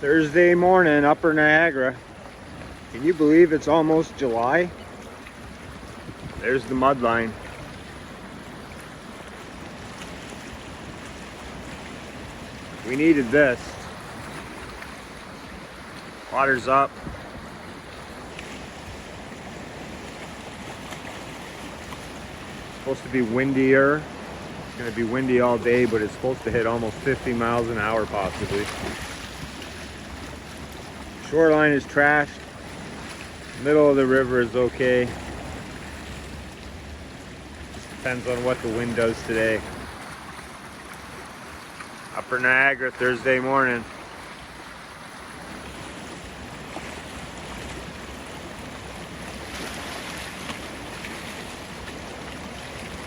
Thursday morning, Upper Niagara. Can you believe it's almost July? There's the mud line. We needed this. Water's up. It's supposed to be windier. It's going to be windy all day, but it's supposed to hit almost 50 miles an hour possibly. Shoreline is trashed. Middle of the river is okay. Just depends on what the wind does today. Upper Niagara, Thursday morning.